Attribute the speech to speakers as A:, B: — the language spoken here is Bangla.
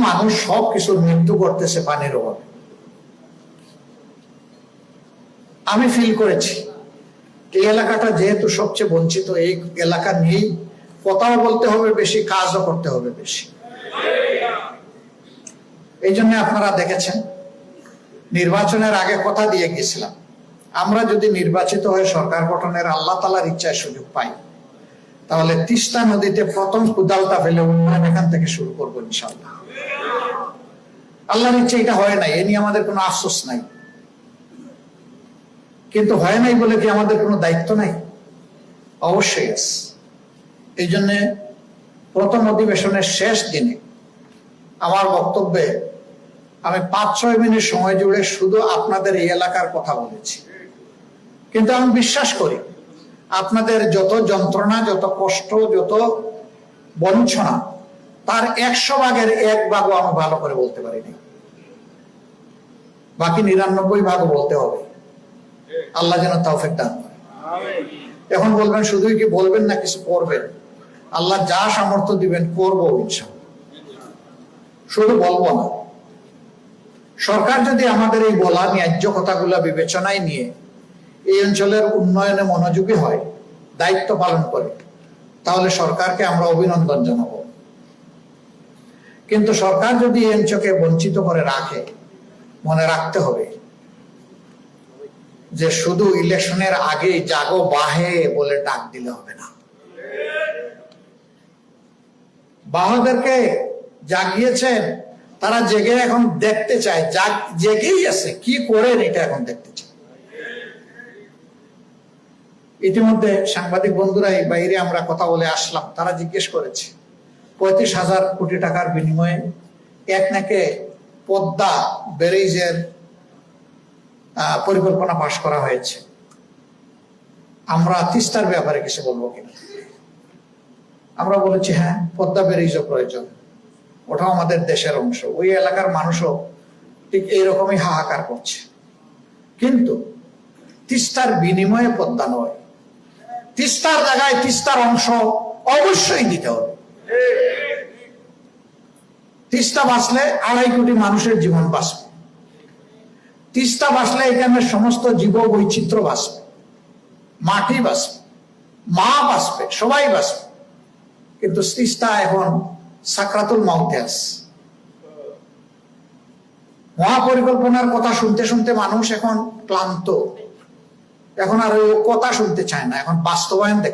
A: মানুষ সবকিছুর মৃত্যু করতেছে পানির অভাবে। আমি ফিল করেছি এই এলাকাটা যেহেতু সবচেয়ে বঞ্চিত, এই এলাকা নিয়েই কথাও বলতে হবে বেশি, কাজও করতে হবে বেশি। এই জন্য আপনারা দেখেছেন নির্বাচনের আগে কথা দিয়ে গেছিলাম, আমরা যদি নির্বাচিত হয়ে সরকার গঠনের আল্লাহ তাআলার ইচ্ছায় সুযোগ পাই, তাহলে তিস্তা নদীতে প্রথম কুদালটা ফেলে উন্নয়ন এখান থেকে শুরু করবো ইনশাআল্লাহ। আল্লাহর ইচ্ছা এটা হয় নাই, এ নিয়ে আমাদের কোনো আফসোস নাই, কিন্তু হয় নাই বলে কি আমাদের কোনো দায়িত্ব নাই? অবশ্যই আছে। এই জন্য প্রথম অধিবেশনের শেষ দিনে আমার বক্তব্যে আমি 5-6 মিনিট সময় জুড়ে শুধু আপনাদের এই এলাকার কথা বলেছি, কিন্তু আমি বিশ্বাস করি আপনাদের যত যন্ত্রণা, যত কষ্ট, যত বঞ্চনা, তার 100 ভাগের 1 ভাগও আমি ভালো করে বলতে পারিনি, বাকি 99 ভাগও বলতে হবে। আল্লাহ যেন তৌফিক দান করে। এখন বলবেন শুধুই কি বলবেন না কিছু করবেন? আল্লাহ যা সামর্থ্য দিবেন করবো ইনশাআল্লাহ, শুধু বলবো না। সরকার যদি আমাদের এই বলা ন্যায্য কথাগুলো বিবেচনায় নিয়ে এই অঞ্চলের উন্নয়নে মনোযোগী হয়, দায়িত্ব পালন করে, তাহলে সরকারকে আমরা অভিনন্দন জানাবো। কিন্তু সরকার যদি এই অঞ্চলকে বঞ্চিত করে রাখে, মনে রাখতে হবে যে শুধু ইলেকশনের আগে জাগো বাহে বলে ডাক দিলে হবে না। বাহাদেরকে জাগিয়েছেন, তারা জেগে এখন দেখতে চায়, জেগেই আছে, কি করেন এটা এখন দেখতে চায়। ইতিমধ্যে সাংবাদিক বন্ধুরা এই বাইরে আমরা কথা বলে আসলাম, তারা জিজ্ঞেস করেছে 35,000 কোটি টাকার বিনিময়ে এক নাকে পদ্মা ব্যারেজের পরিকল্পনা পাশ করা হয়েছে, আমরা তিস্তার ব্যাপারে কিছু বলবো কিনা। আমরা বলেছি হ্যাঁ, পদ্মা ব্যারেজও প্রয়োজন, ওটাও আমাদের দেশের অংশ, ওই এলাকার মানুষও ঠিক এইরকমই হাহাকার করছে, কিন্তু তিস্তার বিনিময়ে পদ্মা নয়, তিস্তার জায়গায় তিস্তার অংশ অবশ্যই দিতে হবে। তিস্তা বাঁচলে 2.5 কোটি মানুষের জীবন বাঁচবে, তিস্তা বাঁচলে এখানে সমস্ত জীব বৈচিত্র্য বাঁচবে, মাটি বাঁচবে, মা বাঁচবে, সবাই বাঁচবে। কিন্তু তিস্তা এখন সাকরাতুল মাউতে আছে। মহাপরিকল্পনার কথা শুনতে শুনতে মানুষ এখন ক্লান্ত, এখন আর কথা শুনতে চায় না, এখন বাস্তবায়ন দেখতে